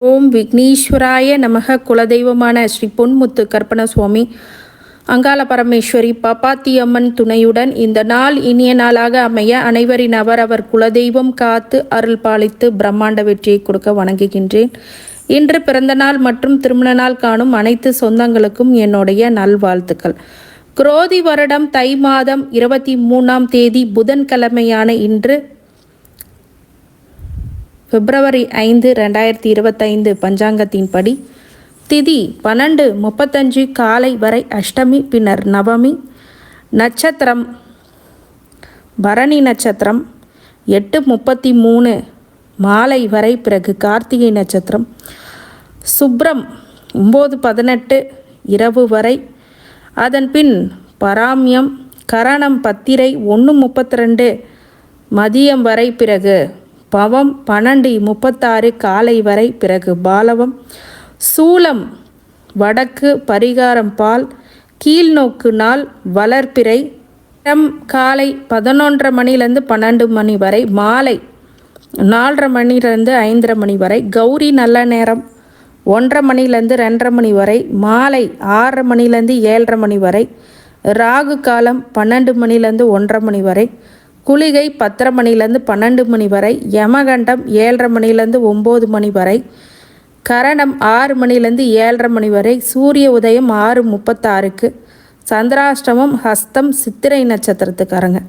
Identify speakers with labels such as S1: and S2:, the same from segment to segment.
S1: ஓம் விக்னேஸ்வராய நமக. குலதெய்வமான ஸ்ரீ பொன்முத்து கற்பன சுவாமி அங்காள பரமேஸ்வரி பாப்பாத்தி அம்மன் துணையுடன் இந்த நாள் இனிய நாளாக அமைய அனைவரின் அவரவர் குலதெய்வம் காத்து அருள் பாலித்து பிரம்மாண்ட வெற்றியை கொடுக்க வணங்குகின்றேன். இன்று பிறந்த நாள் மற்றும் திருமண நாள் காணும் அனைத்து சொந்தங்களுக்கும் என்னுடைய நல்வாழ்த்துக்கள். குரோதி வருடம் தை மாதம் 23ஆம் தேதி புதன்கிழமையான இன்று பிப்ரவரி 5, 2025 பஞ்சாங்கத்தின்படி திதி 12:35 காலை வரை அஷ்டமி, பின்னர் நவமி. நட்சத்திரம் பரணி நட்சத்திரம் 8:33 மாலை வரை, பிறகு கார்த்திகை நட்சத்திரம். சுப்ரம் 9:18 இரவு வரை, அதன் பின் பராமியம். கரணம் பத்திரை 1:32 மதியம் வரை, பிறகு பவம் 12:36 காலை வரை, பிறகு பாலவம். சூலம் வடக்கு, பரிகாரம் பால். கீழ்நோக்கு நாள் வளர்ப்பிறை. காலை 11:30 மணிலேருந்து 12 மணி வரை, மாலை 4:30 மணிலேருந்து 5:30 மணி வரை. கௌரி நல்ல நேரம் 1:30 மணிலேருந்து 2:30 மணி வரை, மாலை 6:30 மணிலேருந்து 7:30 மணி வரை. ராகு காலம் 12 மணிலேருந்து 1:30 மணி வரை. குளிகை 10:30 மணிலேருந்து 12 மணி வரை. யமகண்டம் 7:30 மணிலேருந்து 9 மணி வரை. கரணம் 6 மணிலேருந்து 7:30 மணி வரை. சூரிய உதயம் 6:36க்கு. சந்திராஷ்டமம் ஹஸ்தம் சித்திரை நட்சத்திரத்துக்காரங்க.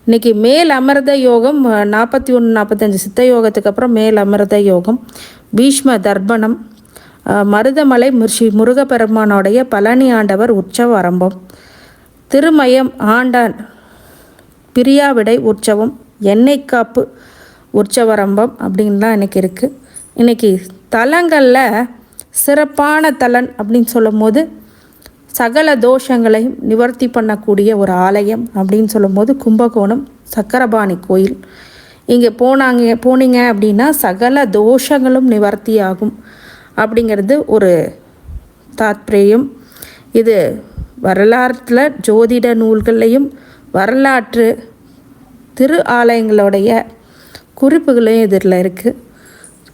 S1: இன்றைக்கி மேல் அமிர்த யோகம் 41-45 சித்த யோகத்துக்கு அப்புறம் மேல் அமிர்த யோகம். பீஷ்ம தர்ப்பணம். மருதமலை ஸ்ரீ முருகப்பெருமானோடைய பழனி ஆண்டவர் உற்சவ ஆரம்பம். திருமயம் ஆண்டான் பிரியாவிடை உற்சவம். எண்ணெய் காப்பு உற்சவரம்பம் அப்படின்லாம் இன்றைக்கி இருக்குது. இன்றைக்கி தலங்களில் சிறப்பான தலன் அப்படின்னு சொல்லும் போது சகல தோஷங்களையும் நிவர்த்தி பண்ணக்கூடிய ஒரு ஆலயம் அப்படின்னு சொல்லும் போது கும்பகோணம் சக்கரபாணி கோயில். இங்கே போனீங்க அப்படின்னா சகல தோஷங்களும் நிவர்த்தி ஆகும் அப்படிங்கிறது ஒரு தாத்பரியம். இது வரலாற்றில் ஜோதிட நூல்கள்லையும் வரலாற்று திரு ஆலயங்களுடைய குறிப்புகளையும் இதில் இருக்குது.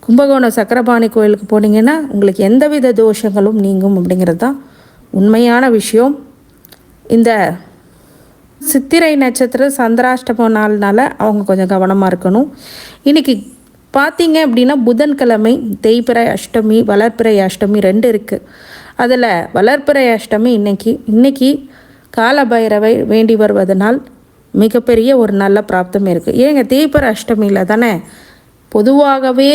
S1: கும்பகோணம் சக்கரபாணி கோயிலுக்கு போனீங்கன்னா உங்களுக்கு எந்தவித தோஷங்களும் நீங்கும் அப்படிங்கிறது தான் உண்மையான விஷயம். இந்த சித்திரை நட்சத்திரம் சந்திராஷ்டம நாள்னால அவங்க கொஞ்சம் கவனமாக இருக்கணும். இன்றைக்கி பார்த்தீங்க அப்படின்னா புதன்கிழமை தேய்பிறை அஷ்டமி, வளர்ப்பிறை அஷ்டமி 2 இருக்குது. அதில் வளர்ப்பிறை அஷ்டமி இன்னைக்கு காலபைரவை வேண்டி வருவதனால் மிகப்பெரிய ஒரு நல்ல பிராப்தம் இருக்குது. ஏங்க தேய்பிறை அஷ்டமியில் தானே பொதுவாகவே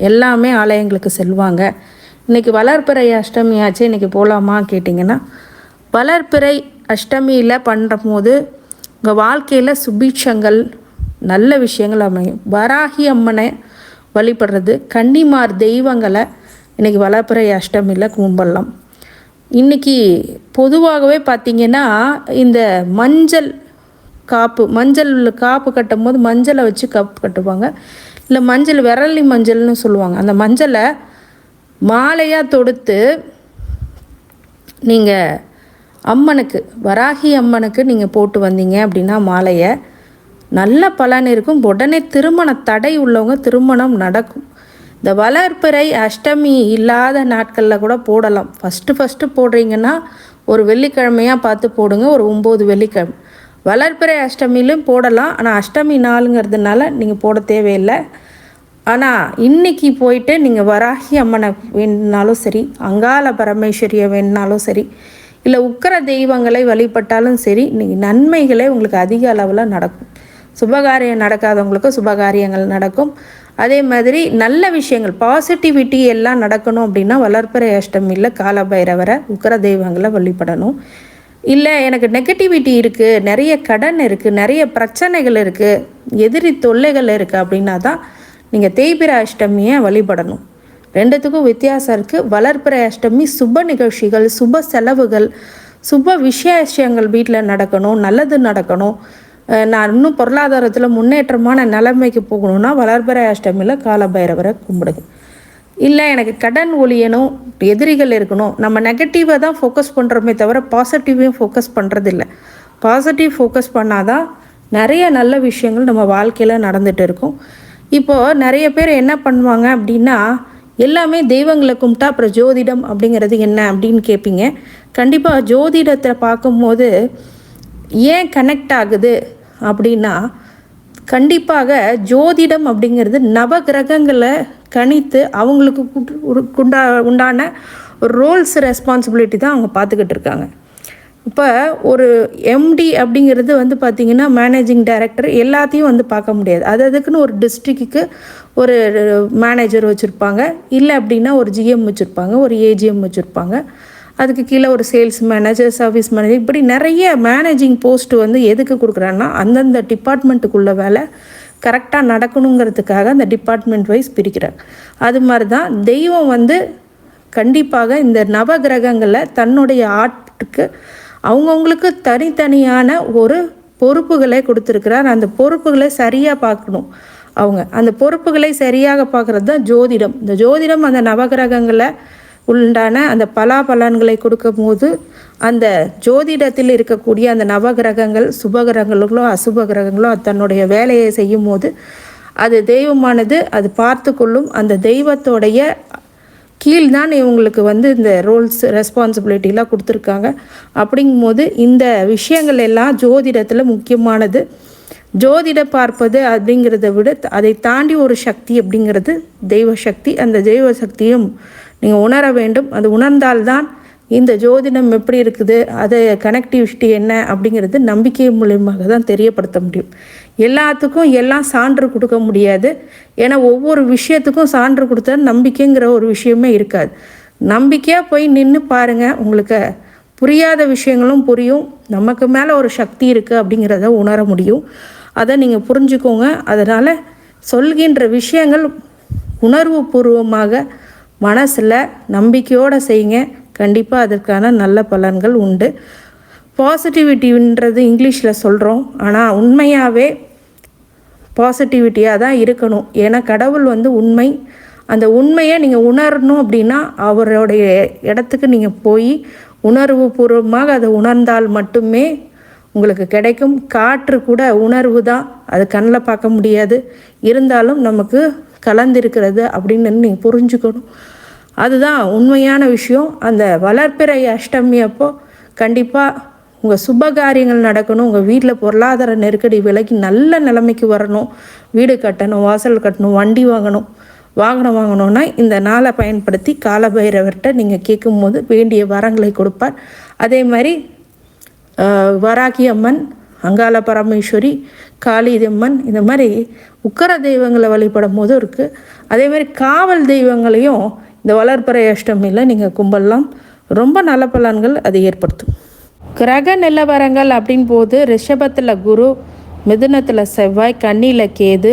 S1: எல்லாமே ஆலயங்களுக்கு செல்வாங்க. இன்றைக்கி வளர்ப்பிறை அஷ்டமியாச்சு, இன்றைக்கி போகலாமா கேட்டிங்கன்னா, வளர்ப்பிறை அஷ்டமியில் பண்ணுற போது உங்கள் வாழ்க்கையில் சுபீட்சங்கள் நல்ல விஷயங்கள் அமையும். வராகி அம்மனை வழிபடுறது, கன்னிமார் தெய்வங்களை இன்றைக்கி வளர்ப்பிறை அஷ்டமியில் கும்பிடலாம். இன்றைக்கி பொதுவாகவே பார்த்திங்கன்னா இந்த மஞ்சள் காப்பு கட்டும் போது மஞ்சளை வச்சு காப்பு கட்டுவாங்க. இல்லை மஞ்சள் விரலி மஞ்சள்னு சொல்லுவாங்க. அந்த மஞ்சளை மாலையாக தொடுத்து நீங்கள் அம்மனுக்கு, வராகி அம்மனுக்கு நீங்கள் போட்டு வந்தீங்க அப்படின்னா மாலையை, நல்ல பலன் இருக்கும். உடனே திருமண தடை உள்ளவங்க திருமணம் நடக்கும். இந்த வளர்ப்பிறை அஷ்டமி இல்லாத நாட்களில் கூட போடலாம். ஃபஸ்ட்டு போடுறீங்கன்னா ஒரு வெள்ளிக்கிழமையாக பார்த்து போடுங்க, ஒரு 9 வெள்ளிக்கிழமை. வளர்ப்பிறை அஷ்டமியிலும் போடலாம், ஆனால் அஷ்டமி நாளுங்கிறதுனால நீங்கள் போட தேவையில்லை. ஆனால் இன்றைக்கி போயிட்டு நீங்கள் வராகி அம்மனை வேணுனாலும் சரி, அங்காள பரமேஸ்வரியை வேணுனாலும் சரி, இல்லை உக்கிர தெய்வங்களை வழிபட்டாலும் சரி, நீங்கள் நன்மைகளே உங்களுக்கு அதிக அளவில் நடக்கும். சுபகாரியம் நடக்காதவங்களுக்கு சுபகாரியங்கள் நடக்கும். அதே மாதிரி நல்ல விஷயங்கள், பாசிட்டிவிட்டி எல்லாம் நடக்கணும் அப்படின்னா வளர்ப்பிறை அஷ்டமியில் காலபைரவரை உக்கிர தெய்வங்களை வழிபடணும். இல்லை எனக்கு நெகட்டிவிட்டி இருக்குது, நிறைய கடன் இருக்குது, நிறைய பிரச்சனைகள் இருக்குது, எதிரி தொல்லைகள் இருக்குது அப்படின்னா தான் நீங்கள் தேய்பிறை அஷ்டமியை வழிபடணும். 2த்துக்கும் வித்தியாசம் இருக்குது. வளர்ப்பிறை அஷ்டமி சுப நிகழ்ச்சிகள், சுப செலவுகள், சுப விசேஷங்கள் வீட்டில் நடக்கணும், நல்லது நடக்கணும். நான் இன்னும் பொருளாதாரத்தில் முன்னேற்றமான நிலைமைக்கு போகணுன்னா வளர்ப்பிறை அஷ்டமியில் காலபைரவரை கும்பிடுங்க. இல்லை எனக்கு கடன் ஒழியணும், எதிரிகள் இருக்கணும், நம்ம நெகட்டிவாக தான் ஃபோக்கஸ் பண்ணுறோமே தவிர பாசிட்டிவையும் ஃபோக்கஸ் பண்ணுறதில்ல. பாசிட்டிவ் ஃபோக்கஸ் பண்ணால் தான் நிறைய நல்ல விஷயங்கள் நம்ம வாழ்க்கையில் நடந்துகிட்டு இருக்கும். இப்போது நிறைய பேர் என்ன பண்ணுவாங்க அப்படின்னா, எல்லாமே தெய்வங்களை கும்பிட்டா அப்புறம் ஜோதிடம் அப்படிங்கிறது என்ன அப்படின்னு கேட்பீங்க. கண்டிப்பாக ஜோதிடத்தை பார்க்கும்போது ஏன் கனெக்ட் ஆகுது அப்படின்னா, கண்டிப்பாக ஜோதிடம் அப்படிங்கிறது நவகிரகங்களை கணித்து அவங்களுக்கு உண்டான ரோல்ஸ் ரெஸ்பான்சிபிலிட்டி தான் அவங்க பார்த்துக்கிட்டு இருக்காங்க. இப்போ ஒரு எம்டி அப்படிங்கிறது வந்து பார்த்திங்கன்னா மேனேஜிங் டைரக்டர் எல்லாத்தையும் வந்து பார்க்க முடியாது. அதுக்குன்னு ஒரு டிஸ்ட்ரிக்ட்டுக்கு ஒரு மேனேஜர் வச்சுருப்பாங்க, இல்லை அப்படின்னா ஒரு ஜிஎம் வச்சுருப்பாங்க, ஒரு ஏஜிஎம் வச்சுருப்பாங்க, அதுக்கு கீழே ஒரு சேல்ஸ் மேனேஜர், சர்வீஸ் மேனேஜர், இப்படி நிறைய மேனேஜிங் போஸ்ட்டு வந்து எதுக்கு கொடுக்குறாங்கன்னா அந்தந்த டிபார்ட்மெண்ட்டுக்குள்ள வேலை கரெக்டாக நடக்கணுங்கிறதுக்காக அந்த டிபார்ட்மெண்ட் வைஸ் பிரிக்கிறாங்க. அது மாதிரி தான் தெய்வம் வந்து கண்டிப்பாக இந்த நவகிரகங்களை தன்னுடைய ஆட்டுக்கு அவங்கவுங்களுக்கு தனித்தனியான ஒரு பொறுப்புகளை கொடுத்துருக்கிறார். அந்த பொறுப்புகளை சரியாக பார்க்கணும். அவங்க அந்த பொறுப்புகளை சரியாக பார்க்குறது தான் ஜோதிடம். இந்த ஜோதிடம் அந்த நவகிரகங்களை உண்டான அந்த பலாபலன்களை கொடுக்கும் போது அந்த ஜோதிடத்தில் இருக்கக்கூடிய அந்த நவகிரகங்கள் சுபகிரகங்களோ அசுப கிரகங்களோ தன்னுடைய வேலையை செய்யும் போது அது தெய்வமானது அது பார்த்து கொள்ளும். அந்த தெய்வத்தோடைய கீழ்தான் இவங்களுக்கு வந்து இந்த ரோல்ஸ் ரெஸ்பான்சிபிலிட்டிலாம் கொடுத்துருக்காங்க. அப்படிங்கும்போது இந்த விஷயங்கள் எல்லாம் ஜோதிடத்தில் முக்கியமானது. ஜோதிடம் பார்ப்பது அப்படிங்கிறத விட அதை தாண்டி ஒரு சக்தி அப்படிங்கிறது தெய்வ சக்தி. அந்த தெய்வ சக்தியும் நீங்கள் உணர வேண்டும். அது உணர்ந்தால்தான் இந்த ஜோதிடம் எப்படி இருக்குது, அது கனெக்டிவிட்டி என்ன அப்படிங்கிறது நம்பிக்கை மூலியமாக தான் தெரியப்படுத்த முடியும். எல்லாத்துக்கும் எல்லாம் சான்று கொடுக்க முடியாது. ஏன்னா ஒவ்வொரு விஷயத்துக்கும் சான்று கொடுத்தா நம்பிக்கைங்கிற ஒரு விஷயமே இருக்காது. நம்பிக்கையாக போய் நின்று பாருங்கள், உங்களுக்கு புரியாத விஷயங்களும் புரியும். நமக்கு மேலே ஒரு சக்தி இருக்குது அப்படிங்கிறத உணர முடியும். அதை நீங்கள் புரிஞ்சுக்கோங்க. அதனால் சொல்கின்ற விஷயங்கள் உணர்வு பூர்வமாக மனசில் நம்பிக்கையோடு செய்யுங்க. கண்டிப்பாக அதற்கான நல்ல பலன்கள் உண்டு. பாசிட்டிவிட்டின்றது இங்கிலீஷில் சொல்கிறோம், ஆனால் உண்மையாகவே பாசிட்டிவிட்டியாக தான் இருக்கணும். ஏன்னா கடவுள் வந்து உண்மை. அந்த உண்மையை நீங்கள் உணரணும் அப்படின்னா அவருடைய இடத்துக்கு நீங்கள் போய் உணர்வு பூர்வமாக அதை உணர்ந்தால் மட்டுமே உங்களுக்கு கிடைக்கும். காற்று கூட உணர்வு தான், அது கண்ணில் பார்க்க முடியாது, இருந்தாலும் நமக்கு கலந்திருக்கிறது அப்படின்னு நீங்கள் புரிஞ்சுக்கணும். அதுதான் உண்மையான விஷயம். அந்த வளர்ப்பிறை அஷ்டமி அப்போ கண்டிப்பாக உங்கள் சுப காரியங்கள் நடக்கணும். உங்கள் வீட்டில் பொருளாதார நெருக்கடி விலகி நல்ல நிலைமைக்கு வரணும். வீடு கட்டணும், வாசல் கட்டணும், வண்டி வாங்கணும், வாகனம் வாங்கணுன்னா இந்த நாளை பயன்படுத்தி காலபைரவர்கிட்ட நீங்கள் கேட்கும்போது வேண்டிய வரங்களை கொடுப்பார். அதே மாதிரி வராகி அம்மன், அங்காள பரமேஸ்வரி, காளியம்மன், இந்த மாதிரி உக்கர தெய்வங்களை வழிபடும் போதும் இருக்குது. அதே மாதிரி காவல் தெய்வங்களையும் இந்த வளர்ப்பிறை அஷ்டமியில் நீங்கள் கும்பலாம். ரொம்ப நல்ல பலன்கள் அது ஏற்படுத்தும். கிரக நிலவரங்கள் அப்படின் போது ரிஷபத்தில் குரு, மிதுனத்தில் செவ்வாய், கன்னியில் கேது,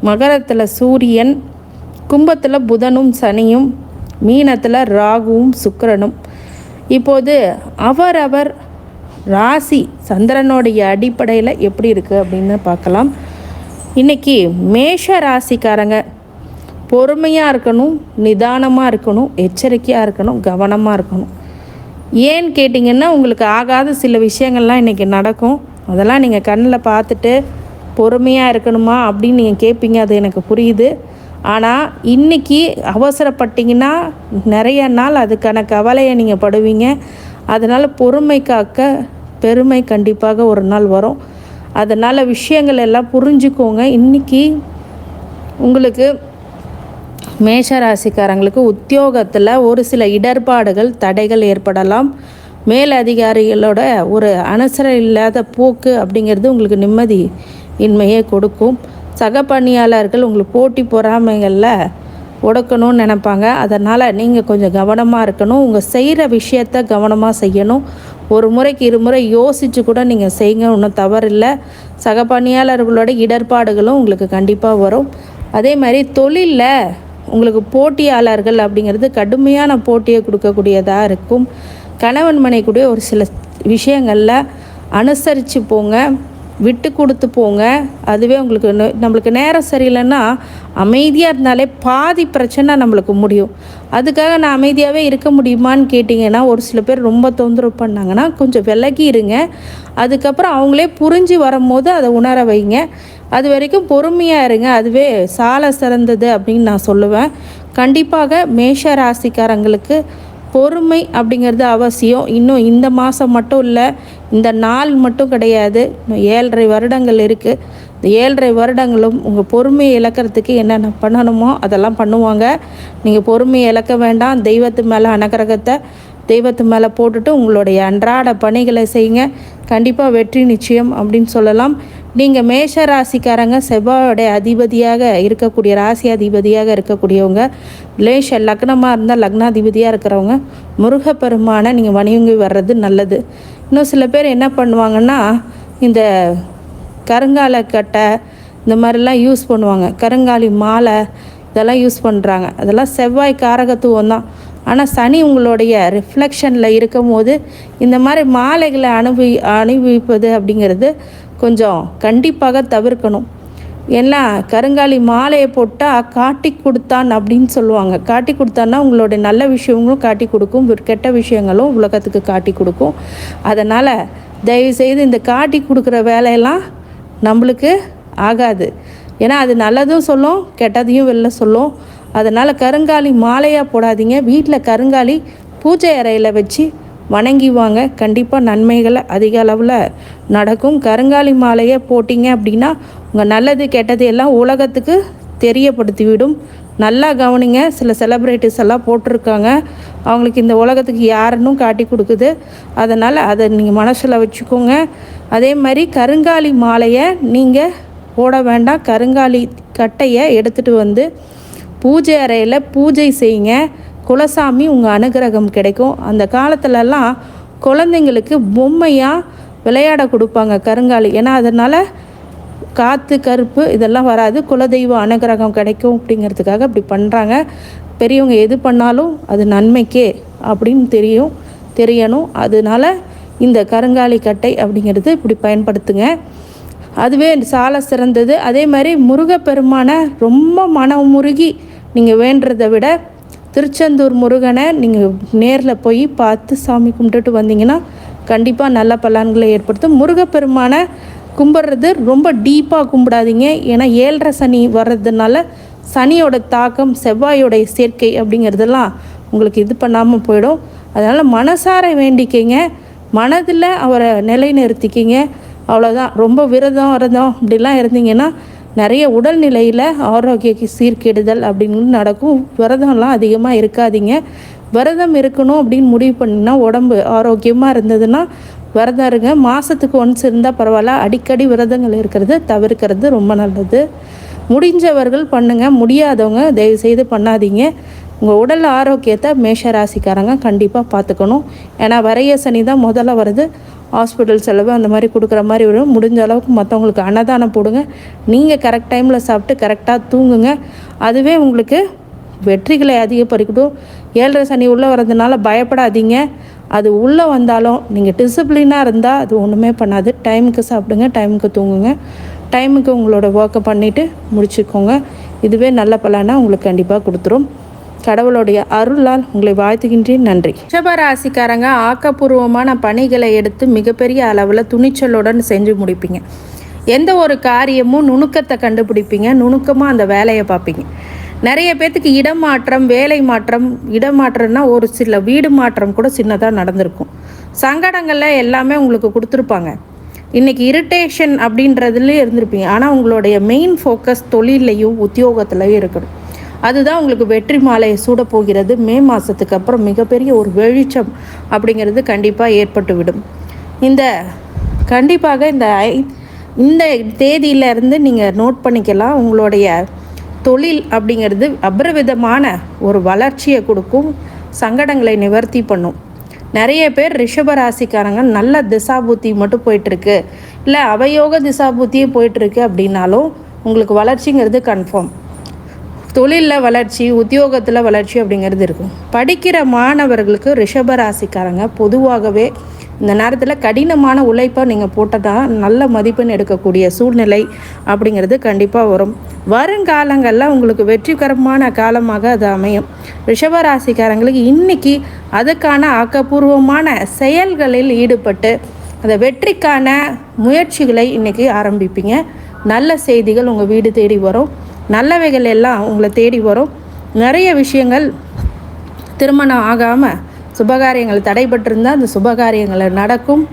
S1: மகரத்தில் சூரியன், கும்பத்தில் புதனும் சனியும், மீனத்தில் ராகுவும் சுக்கிரனும். இப்போது அவரவர் ராசி சந்திரனுடைய அடிப்படையில் எப்படி இருக்குது அப்படின்னு பார்க்கலாம். இன்றைக்கி மேஷ ராசிக்காரங்க பொறுமையாக இருக்கணும், நிதானமாக இருக்கணும், எச்சரிக்கையாக இருக்கணும், கவனமாக இருக்கணும். ஏன்னு கேட்டிங்கன்னா உங்களுக்கு ஆகாத சில விஷயங்கள்லாம் இன்றைக்கி நடக்கும். அதெல்லாம் நீங்கள் கண்ணில் பார்த்துட்டு பொறுமையாக இருக்கணுமா அப்படின்னு நீங்கள் கேட்பீங்க, அது எனக்கு புரியுது. ஆனால் இன்றைக்கி அவசரப்பட்டிங்கன்னா நிறைய நாள் அதுக்கான கவலையை நீங்கள் படுவீங்க. அதனால் பொறுமை காக்க பெருமை கண்டிப்பாக ஒரு நாள் வரும். அதனால் விஷயங்கள் எல்லாம் புரிஞ்சுக்கோங்க. இன்றைக்கி உங்களுக்கு மேஷராசிக்காரங்களுக்கு உத்தியோகத்தில் ஒரு சில இடர்பாடுகள், தடைகள் ஏற்படலாம். மேலதிகாரிகளோட ஒரு அனுசரணை இல்லாத போக்கு அப்படிங்கிறது உங்களுக்கு நிம்மதி இன்மையை கொடுக்கும். சக பணியாளர்கள் உங்களுக்கு போட்டி பொறாமைகளில் ஒடுக்கணும்னு நினைப்பாங்க. அதனால் நீங்கள் கொஞ்சம் கவனமாக இருக்கணும். உங்கள் செய்கிற விஷயத்த கவனமாக செய்யணும். ஒரு முறைக்கு இருமுறை யோசித்து கூட நீங்கள் செய்யுங்க, ஒன்றும் தவறில்லை. சக பணியாளர்களோட இடர்பாடுகளும் உங்களுக்கு கண்டிப்பாக வரும். அதே மாதிரி தொழிலில் உங்களுக்கு போட்டியாளர்கள் அப்படிங்கிறது கடுமையான போட்டியை கொடுக்கக்கூடியதாக இருக்கும். கணவன் மனைவி கூட ஒரு சில விஷயங்களில் அனுசரித்து போங்க, விட்டு கொடுத்து போங்க. அதுவே உங்களுக்கு நம்மளுக்கு நேரம் சரியில்லைன்னா அமைதியாக இருந்தாலே பாதி பிரச்சனை நம்மளுக்கு முடியும். அதுக்காக நான் அமைதியாகவே இருக்க முடியுமான்னு கேட்டிங்கன்னா ஒரு சில பேர் ரொம்ப தொந்தரவு பண்ணாங்கன்னா கொஞ்சம் விலகி இருங்க. அதுக்கப்புறம் அவங்களே புரிஞ்சு வரும்போது அதை உணர வைங்க. அது வரைக்கும் பொறுமையாக இருங்க. அதுவே சால சிறந்தது அப்படின்னு நான் சொல்லுவேன். கண்டிப்பாக மேஷ ராசிக்காரங்களுக்கு பொறுமை அப்படிங்கிறது அவசியம். இன்னும் இந்த மாதம் மட்டும் இல்லை, இந்த நாள் மட்டும் கிடையாது, இன்னும் 7.5 வருடங்கள் இருக்குது. இந்த 7.5 வருடங்களும் உங்கள் பொறுமையை இழக்கிறதுக்கு என்னென்ன பண்ணணுமோ அதெல்லாம் பண்ணுவாங்க. நீங்கள் பொறுமையை இழக்க வேண்டாம். தெய்வத்து மேலே அனுகிரகத்தை தெய்வத்து மேலே போட்டுட்டு உங்களுடைய அன்றாட பணிகளை செய்யுங்க. கண்டிப்பாக வெற்றி நிச்சயம் அப்படின்னு சொல்லலாம். நீங்கள் மேஷ ராசிக்காரங்க செவ்வாயோடைய அதிபதியாக இருக்கக்கூடிய ராசி அதிபதியாக இருக்கக்கூடியவங்க, லேஷ லக்னமாக இருந்தால் லக்னாதிபதியாக இருக்கிறவங்க முருகப்பெருமானை நீங்கள் வணங்கி வர்றது நல்லது. இன்னும் சில பேர் என்ன பண்ணுவாங்கன்னா, இந்த கருங்கால கட்டை இந்த மாதிரிலாம் யூஸ் பண்ணுவாங்க, கருங்காலி மாலை இதெல்லாம் யூஸ் பண்ணுறாங்க. அதெல்லாம் செவ்வாய் காரகத்துவம் தான். ஆனால் சனி உங்களுடைய ரிஃப்ளெக்ஷனில் இருக்கும் போது இந்த மாதிரி மாலைகளை அனுபவிப்பது அப்படிங்கிறது கொஞ்சம் கண்டிப்பாக தவிர்க்கணும். ஏன்னா கருங்காலி மாலையை போட்டால் காட்டி கொடுத்தான் அப்படின்னு சொல்லுவாங்க. காட்டி கொடுத்தான்னா உங்களுடைய நல்ல விஷயங்களும் காட்டி கொடுக்கும், கெட்ட விஷயங்களும் உலகத்துக்கு காட்டி கொடுக்கும். அதனால் தயவுசெய்து இந்த காட்டி கொடுக்குற வேலையெல்லாம் நம்மளுக்கு ஆகாது. ஏன்னா அது நல்லதும் சொல்லும், கெட்டதையும் வெளில சொல்லும். அதனால் கருங்காலி மாலையாக போடாதீங்க. வீட்டில் கருங்காலி பூஜை அறையில் வச்சு வணங்கிவாங்க. கண்டிப்பாக நன்மைகள் அதிக அளவில் நடக்கும். கருங்காலி மாலையை போட்டிங்க அப்படின்னா உங்கள் நல்லது கெட்டது எல்லாம் உலகத்துக்கு தெரியப்படுத்திவிடும். நல்லா கவனிங்க. சில செலிப்ரிட்டிஸ் எல்லாம் போட்டிருக்காங்க, அவங்களுக்கு இந்த உலகத்துக்கு யாருன்னு காட்டி கொடுக்குது. அதனால் அதை நீங்கள் மனசில் வச்சுக்கோங்க. அதே மாதிரி கருங்காலி மாலையை நீங்கள் போட வேண்டாம். கருங்காலி கட்டையை எடுத்துகிட்டு வந்து பூஜை அறையில் பூஜை செய்யுங்க. குலசாமி உங்கள் அனுகிரகம் கிடைக்கும். அந்த காலத்துலலாம் குழந்தைங்களுக்கு பொம்மையாக விளையாட கொடுப்பாங்க கருங்காலி. ஏன்னா அதனால் காற்று கருப்பு இதெல்லாம் வராது, குலதெய்வ அனுகிரகம் கிடைக்கும் அப்படிங்கிறதுக்காக அப்படி பண்ணுறாங்க. பெரியவங்க எது பண்ணாலும் அது நன்மைக்கே அப்படின்னு தெரியணும். அதனால இந்த கருங்காலி கட்டை அப்படிங்கிறது இப்படி பயன்படுத்துங்க. அதுவே சால சிறந்தது. அதே மாதிரி முருகப்பெருமானை ரொம்ப மனமுருகி நீங்கள் வேண்டுறதை விட திருச்செந்தூர் முருகனை நீங்கள் நேரில் போய் பார்த்து சாமி கும்பிட்டுட்டு வந்தீங்கன்னா கண்டிப்பாக நல்ல பலன்களை ஏற்படுத்தும். முருகப்பெருமானை கும்பிட்றது ரொம்ப டீப்பாக கும்பிடாதீங்க. ஏன்னா 7.5 சனி வர்றதுனால சனியோட தாக்கம், செவ்வாயோடைய சேர்க்கை அப்படிங்கிறதெல்லாம் உங்களுக்கு இது பண்ணாமல் போயிடும். அதனால் மனசார வேண்டிக்கிங்க, மனதில் அவரை நிலைநிறுத்திக்கிங்க. அவ்வளோதான். ரொம்ப விரதம் அப்படிலாம் இருந்தீங்கன்னா நிறைய உடல்நிலையில் ஆரோக்கிய சீர்கெடுதல் அப்படின்னு நடக்கும். விரதம்லாம் அதிகமாக இருக்காதீங்க. விரதம் இருக்கணும் அப்படின்னு முடிவு பண்ணிங்கன்னா, உடம்பு ஆரோக்கியமாக இருந்ததுன்னா விரதம் இருங்க. மாதத்துக்கு ஒன்ஸ் இருந்தால் பரவாயில்ல. அடிக்கடி விரதங்கள் இருக்கிறது தவிர்க்கிறது ரொம்ப நல்லது. முடிஞ்சவர்கள் பண்ணுங்கள், முடியாதவங்க தயவுசெய்து பண்ணாதீங்க. உங்கள் உடல் ஆரோக்கியத்தை மேஷ ராசிக்காரங்க கண்டிப்பாக பார்த்துக்கணும். ஏன்னா வரைய சனி தான் முதல்ல வருது. ஹாஸ்பிட்டல் செலவு அந்த மாதிரி கொடுக்குற மாதிரி வரும். முடிஞ்ச அளவுக்கு மற்றவங்களுக்கு அன்னதானம் போடுங்க. நீங்கள் கரெக்ட் டைமில் சாப்பிட்டு கரெக்டாக தூங்குங்க. அதுவே உங்களுக்கு வெற்றிகளை அதிகப்படுத்தணும். 7.5 சனி உள்ளே வர்றதுனால பயப்படாதீங்க. அது உள்ளே வந்தாலும் நீங்கள் டிசிப்ளினாக இருந்தால் அது ஒன்றுமே பண்ணாது. டைமுக்கு சாப்பிடுங்க, டைமுக்கு தூங்குங்க, டைமுக்கு உங்களோட ஒர்க்கை பண்ணிவிட்டு முடிச்சுக்கோங்க. இதுவே நல்ல பலனாக உங்களுக்கு கண்டிப்பாக கொடுத்துரும். கடவுளுடைய அருளால் உங்களை வாழ்த்துகின்றேன். நன்றி. ரிஷபராசிக்காரங்க ஆக்கப்பூர்வமான பணிகளை எடுத்து மிகப்பெரிய அளவில் துணிச்சலுடன் செஞ்சு முடிப்பீங்க. எந்த ஒரு காரியமும் நுணுக்கத்தை கண்டுபிடிப்பீங்க. நுணுக்கமாக அந்த வேலையை பார்ப்பீங்க. நிறைய பேர்த்துக்கு இடமாற்றம், வேலை மாற்றம், இடமாற்றம்னா ஒரு சில வீடு மாற்றம் கூட சின்னதாக நடந்திருக்கும். சங்கடங்களில் எல்லாமே உங்களுக்கு கொடுத்துருப்பாங்க. இன்றைக்கி இரிட்டேஷன் அப்படின்றதுலேயே இருந்திருப்பீங்க. ஆனால் உங்களுடைய மெயின் ஃபோக்கஸ் தொழிலையும் உத்தியோகத்துலையும் இருக்கணும். அதுதான் உங்களுக்கு வெற்றி மாலையை சூட போகிறது. மே மாதத்துக்கு அப்புறம் மிகப்பெரிய ஒரு வெளிச்சம் அப்படிங்கிறது கண்டிப்பாக ஏற்பட்டுவிடும். கண்டிப்பாக இந்த தேதியிலேருந்து நீங்கள் நோட் பண்ணிக்கலாம். உங்களுடைய தொழில் அப்படிங்கிறது அபரிவிதமான ஒரு வளர்ச்சியை கொடுக்கும், சங்கடங்களை நிவர்த்தி பண்ணும். நிறைய பேர் ரிஷபராசிக்காரங்க நல்ல திசாபுத்தி மட்டும் போயிட்டுருக்கு, இல்லை அவயோக திசாபுத்தியே போயிட்டுருக்கு அப்படின்னாலும் உங்களுக்கு வளர்ச்சிங்கிறது கன்ஃபார்ம். தொழிலில் வளர்ச்சி, உத்தியோகத்தில் வளர்ச்சி அப்படிங்கிறது இருக்கும். படிக்கிற மாணவர்களுக்கு ரிஷபராசிக்காரங்க பொதுவாகவே இந்த நேரத்தில் கடினமான உழைப்பை நீங்கள் போட்டதான் நல்ல மதிப்பெண் எடுக்கக்கூடிய சூழ்நிலை அப்படிங்கிறது கண்டிப்பாக வரும். வருங்காலங்களில் உங்களுக்கு வெற்றிகரமான காலமாக அது அமையும். ரிஷபராசிக்காரங்களுக்கு இன்றைக்கி அதுக்கான ஆக்கப்பூர்வமான செயல்களில் ஈடுபட்டு அந்த வெற்றிக்கான முயற்சிகளை இன்றைக்கி ஆரம்பிப்பீங்க. நல்ல செய்திகள் உங்கள் வீடு தேடி வரும். நல்லவைகள் எல்லாம் உங்களை தேடி வரும். நிறைய விஷயங்கள் திருமணம் ஆகாமல் சுபகாரியங்கள் தடைபட்டிருந்தால் அந்த சுபகாரியங்களை நடக்கும்.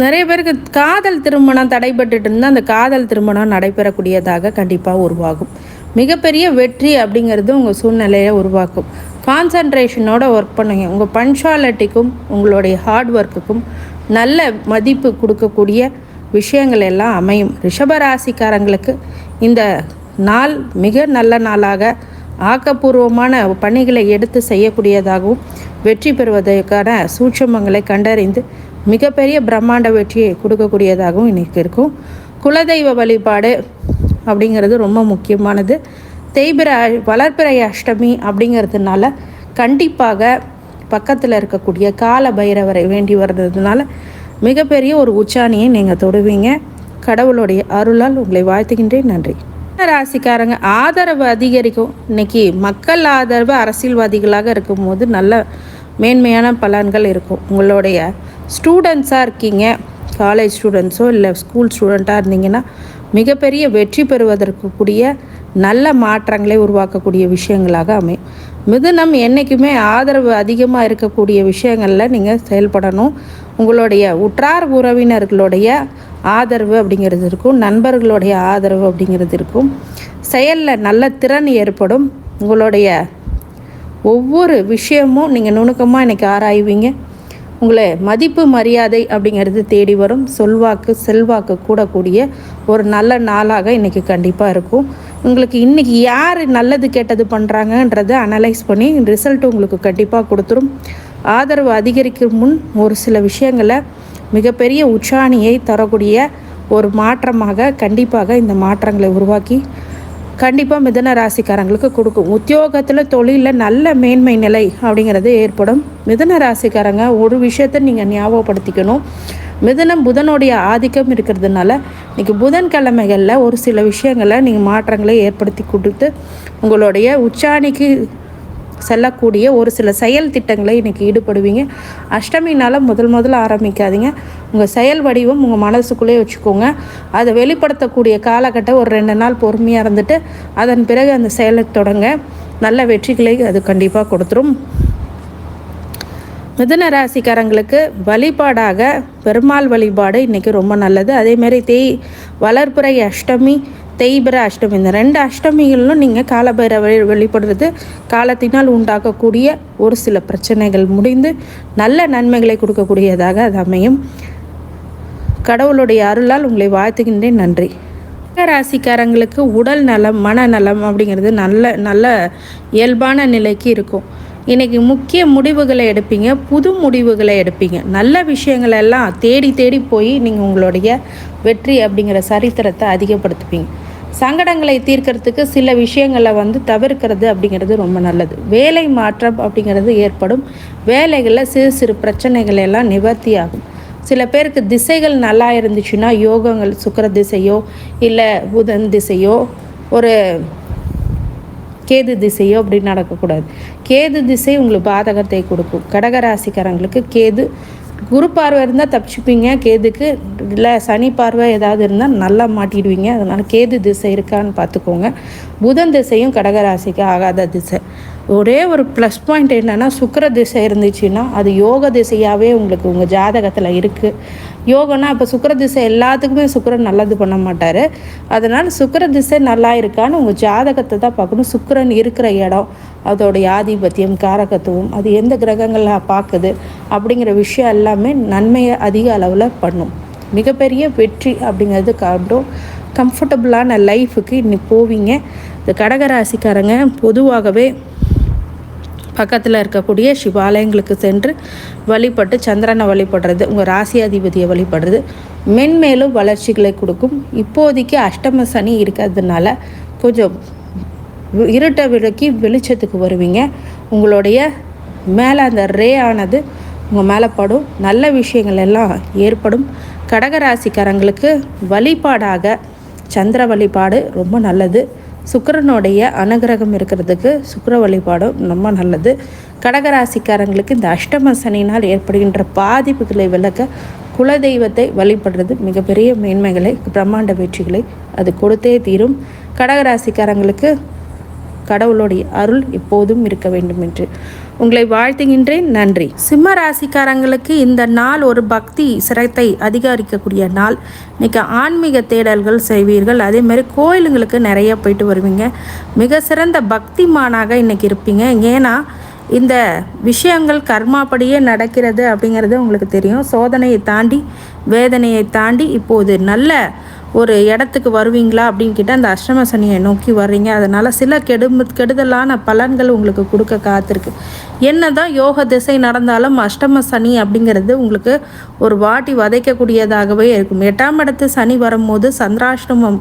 S1: நிறைய பேருக்கு காதல் திருமணம் தடைபட்டு இருந்தால் அந்த காதல் திருமணம் நடைபெறக்கூடியதாக கண்டிப்பாக உருவாகும். மிகப்பெரிய வெற்றி அப்படிங்கிறது உங்கள் சூழ்நிலையை உருவாக்கும். கான்சன்ட்ரேஷனோட ஒர்க் பண்ணுங்க. உங்கள் பன்ச்சுவாலிட்டிக்கும் உங்களுடைய ஹார்ட் ஒர்க்குக்கும் நல்ல மதிப்பு கொடுக்கக்கூடிய விஷயங்கள் எல்லாம் அமையும். ரிஷபராசிக்காரங்களுக்கு இந்த நாள் மிக நல்ல நாளாக ஆக்கப்பூர்வமான பணிகளை எடுத்து செய்யக்கூடியதாகவும் வெற்றி பெறுவதற்கான சூட்சமங்களை கண்டறிந்து மிகப்பெரிய பிரம்மாண்ட வெற்றியை கொடுக்கக்கூடியதாகவும் இன்றைக்கி இருக்கும். குலதெய்வ வழிபாடு அப்படிங்கிறது ரொம்ப முக்கியமானது. வளர்பிறை அஷ்டமி அப்படிங்கிறதுனால கண்டிப்பாக பக்கத்தில் இருக்கக்கூடிய கால பைரவரை வேண்டி வர்றதுனால மிகப்பெரிய ஒரு உச்சாணியை நீங்கள் தொடுவீங்க. கடவுளுடைய அருளால் உங்களை வாழ்த்துகின்றேன். நன்றி. ராசிக்காரங்க ஆதரவு அதிகரிக்கும். இன்றைக்கி மக்கள் ஆதரவு அரசியல்வாதிகளாக இருக்கும்போது நல்ல மேன்மையான பலன்கள் இருக்கும். உங்களுடைய ஸ்டூடெண்ட்ஸாக இருக்கீங்க, காலேஜ் ஸ்டூடெண்ட்ஸோ இல்லை ஸ்கூல் ஸ்டூடெண்ட்டாக இருந்தீங்கன்னா மிகப்பெரிய வெற்றி பெறுவதற்கு கூடிய நல்ல மாற்றங்களை உருவாக்கக்கூடிய விஷயங்களாக அமையும். மிதுனம் என்றைக்குமே ஆதரவு அதிகமாக இருக்கக்கூடிய விஷயங்களில் நீங்கள் செயல்படணும். உங்களுடைய உற்றார் உறவினர்களுடைய ஆதரவு அப்படிங்கிறது இருக்கும், நண்பர்களுடைய ஆதரவு அப்படிங்கிறது இருக்கும். செயலில் நல்ல திறன் ஏற்படும். உங்களுடைய ஒவ்வொரு விஷயமும் நீங்கள் நுணுக்கமாக இன்றைக்கி ஆராய்வீங்க. உங்களை மதிப்பு மரியாதை அப்படிங்கிறது தேடி வரும். சொல்வாக்கு செல்வாக்கு கூடக்கூடிய ஒரு நல்ல நாளாக இன்றைக்கி கண்டிப்பாக இருக்கும். உங்களுக்கு இன்றைக்கி யார் நல்லது கெட்டது பண்ணுறாங்கன்றதை அனலைஸ் பண்ணி ரிசல்ட் உங்களுக்கு கண்டிப்பாக கொடுத்துரும். ஆதரவு அதிகரிக்கும் முன் ஒரு சில விஷயங்களை மிகப்பெரிய உச்சாணியை தரக்கூடிய ஒரு மாற்றமாக கண்டிப்பாக இந்த மாற்றங்களை உருவாக்கி கண்டிப்பாக மிதுன ராசிக்காரங்களுக்கு கொடுக்கும். உத்தியோகத்தில் தொழிலில் நல்ல மேன்மை நிலை அப்படிங்கிறது ஏற்படும். மிதுன ராசிக்காரங்க ஒரு விஷயத்தை நீங்கள் ஞாபகப்படுத்திக்கணும். மிதுனம் புதனுடைய ஆதிக்கம் இருக்கிறதுனால இன்றைக்கி புதன்கிழமைகளில் ஒரு சில விஷயங்களை நீங்கள் மாற்றங்களை ஏற்படுத்தி கொடுத்து உங்களுடைய உச்சாணிக்கு செல்லக்கூடிய ஒரு சில செயல் திட்டங்களை இன்றைக்கி ஈடுபடுவீங்க. அஷ்டமினால் முதல்ல ஆரம்பிக்காதீங்க. உங்கள் செயல் வடிவம் உங்கள் மனசுக்குள்ளே வச்சுக்கோங்க. அதை வெளிப்படுத்தக்கூடிய காலகட்டம் ஒரு 2 நாள் பொறுமையாக இருந்துட்டு அதன் பிறகு அந்த செயலை தொடங்க. நல்ல வெற்றிகளை அது கண்டிப்பாக கொடுத்துரும். மிதுன ராசிக்காரங்களுக்கு வழிபாடாக பெருமாள் வழிபாடு இன்றைக்கி ரொம்ப நல்லது. அதேமாரி வளர்பிறை அஷ்டமி, தேய்பிறை அஷ்டமி, இந்த 2 அஷ்டமிகளிலும் நீங்கள் காலபைரவை வெளிப்படுறது காலத்தினால் உண்டாக்கக்கூடிய ஒரு சில பிரச்சனைகள் முடிந்து நல்ல நன்மைகளை கொடுக்கக்கூடியதாக அது அமையும். கடவுளுடைய அருளால் உங்களை வாழ்த்துகின்றேன். நன்றி. ராசிக்காரங்களுக்கு உடல் நலம் மனநலம் அப்படிங்கிறது நல்ல இயல்பான நிலைக்கு இருக்கும். இன்றைக்கி முக்கிய முடிவுகளை எடுப்பீங்க, புது முடிவுகளை எடுப்பீங்க. நல்ல விஷயங்கள் எல்லாம் தேடி போய் நீங்கள் உங்களுடைய வெற்றி அப்படிங்கிற சரித்திரத்தை அதிகப்படுத்துப்பீங்க. சங்கடங்களை தீர்க்கறதுக்கு சில விஷயங்களை தவிர்க்கிறது அப்படிங்கிறது ரொம்ப நல்லது. வேலை மாற்றம் அப்படிங்கிறது ஏற்படும். வேலைகளில் சிறு பிரச்சனைகள் எல்லாம் நிவர்த்தி ஆகும். சில பேருக்கு திசைகள் நல்லா இருந்துச்சுன்னா யோகங்கள் சுக்கிர திசையோ இல்லை புதன் திசையோ ஒரு கேது திசையோ அப்படி நடக்கக்கூடாது. கேது திசை உங்களுக்கு பாதகத்தை கொடுக்கும். கடகராசிக்காரங்களுக்கு கேது குரு பார்வை இருந்தால் தப்பிச்சுப்பீங்க. கேதுக்கு இல்லை சனி பார்வை ஏதாவது இருந்தால் நல்லா மாட்டிடுவீங்க. அதனால் கேது திசை இருக்கான்னு பார்த்துக்கோங்க. புதன் திசையும் கடகராசிக்கு ஆகாத திசை. ஒரே ஒரு ப்ளஸ் பாயிண்ட் என்னென்னா சுக்கிர திசை இருந்துச்சுன்னா அது யோக திசையாகவே உங்களுக்கு உங்கள் ஜாதகத்தில் இருக்குது. யோகனா இப்போ சுக்கிர திசை எல்லாத்துக்குமே சுக்கிரன் நல்லது பண்ண மாட்டார். அதனால் சுக்கிர திசை நல்லா இருக்கான்னு உங்கள் ஜாதகத்தை தான் பார்க்கணும். சுக்கிரன் இருக்கிற இடம், அதோடைய ஆதிபத்தியம், காரகத்துவம், அது எந்த கிரகங்களில் பார்க்குது அப்படிங்கிற விஷயம் எல்லாமே நன்மையை அதிக அளவில் பண்ணும். மிகப்பெரிய வெற்றி அப்படிங்கிறது காட்டும். கம்ஃபர்டபுளான லைஃபுக்கு இன்னைக்கு போவீங்க. இந்த கடகராசிக்காரங்க பொதுவாகவே பக்கத்தில் இருக்கக்கூடிய சிவாலயங்களுக்கு சென்று வழிபட்டு சந்திரனை வழிபடுறது, உங்கள் ராசியாதிபதியை வழிபடுறது மென்மேலும் வளர்ச்சிகளை கொடுக்கும். இப்போதைக்கு அஷ்டம சனி இருக்கிறதுனால கொஞ்சம் இருட்டை விளக்கி வெளிச்சத்துக்கு வருவீங்க. உங்களுடைய மேலே அந்த ரே ஆனது உங்கள் மேலே படும். நல்ல விஷயங்கள் எல்லாம் ஏற்படும். கடகராசிக்காரங்களுக்கு வழிபாடாக சந்திர வழிபாடு ரொம்ப நல்லது. சுக்கிரனுடைய அனுகிரகம் இருக்கிறதுக்கு சுக்கிர வழிபாடும் ரொம்ப நல்லது. கடகராசிக்காரங்களுக்கு இந்த அஷ்டம சனியினால் ஏற்படுகின்ற பாதிப்புகளை விளக்க குலதெய்வத்தை வழிபடுறது மிகப்பெரிய மேன்மைகளை பிரம்மாண்ட வெற்றிகளை அது கொடுத்தே தீரும். கடகராசிக்காரங்களுக்கு கடவுளுடைய அருள் எப்போதும் இருக்க வேண்டும் என்று உங்களை வாழ்த்துகின்றேன். நன்றி. சிம்ம ராசிக்காரங்களுக்கு இந்த நாள் ஒரு பக்தி சிரத்தை அதிகரிக்கக்கூடிய நாள். இன்றைக்கி ஆன்மீக தேடல்கள் செய்வீர்கள். அதே மாதிரி கோயிலுங்களுக்கு நிறைய போயிட்டு வருவீங்க. மிக சிறந்த பக்திமானாக இன்றைக்கி இருப்பீங்க. ஏன்னா இந்த விஷயங்கள் கர்மாப்படியே நடக்கிறது அப்படிங்கிறது உங்களுக்கு தெரியும். சோதனையை தாண்டி வேதனையை தாண்டி இப்போது நல்ல ஒரு இடத்துக்கு வருவீங்களா அப்படின்னு கேட்டால் அந்த அஷ்டம சனியை நோக்கி வர்றீங்க. அதனால் சில கெடுதலான பலன்கள் உங்களுக்கு கொடுக்க காத்திருக்கு. என்ன தான் யோக திசை நடந்தாலும் அஷ்டம சனி அப்படிங்கிறது உங்களுக்கு ஒரு வாட்டி வதைக்கக்கூடியதாகவே இருக்கும். 8ஆம் இடத்து சனி வரும்போது சந்திராஷ்டமம்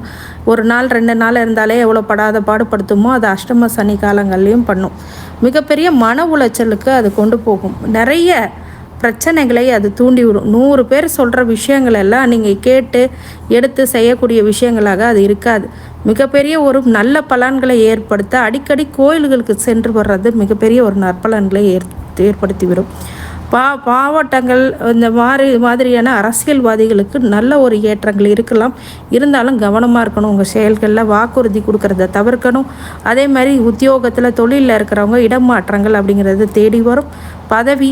S1: ஒரு நாள் 2 நாள் இருந்தாலே எவ்வளோ படாத பாடுபடுத்துமோ அது அஷ்டம சனி காலங்கள்லையும் பண்ணும். மிகப்பெரிய மன உளைச்சலுக்கு அது கொண்டு போகும். நிறைய பிரச்சனைகளை அது தூண்டிவிடும். 100 பேர் சொல்கிற விஷயங்கள் எல்லாம் நீங்கள் கேட்டு எடுத்து செய்யக்கூடிய விஷயங்களாக அது இருக்காது. மிகப்பெரிய ஒரு நல்ல பலன்களை ஏற்படுத்த அடிக்கடி கோயில்களுக்கு சென்று வர்றது மிகப்பெரிய ஒரு நற்பலன்களை ஏற்படுத்திவிடும். மாவட்டங்கள் இந்த மாதிரியான அரசியல்வாதிகளுக்கு நல்ல ஒரு ஏற்றங்கள் இருக்கலாம். இருந்தாலும் கவனமாக இருக்கணும். உங்கள் செயல்களில் வாக்குறுதி கொடுக்கறத தவிர்க்கணும். அதே மாதிரி உத்தியோகத்தில் தொழிலில் இருக்கிறவங்க இடமாற்றங்கள் அப்படிங்கிறது தேடி வரும். பதவி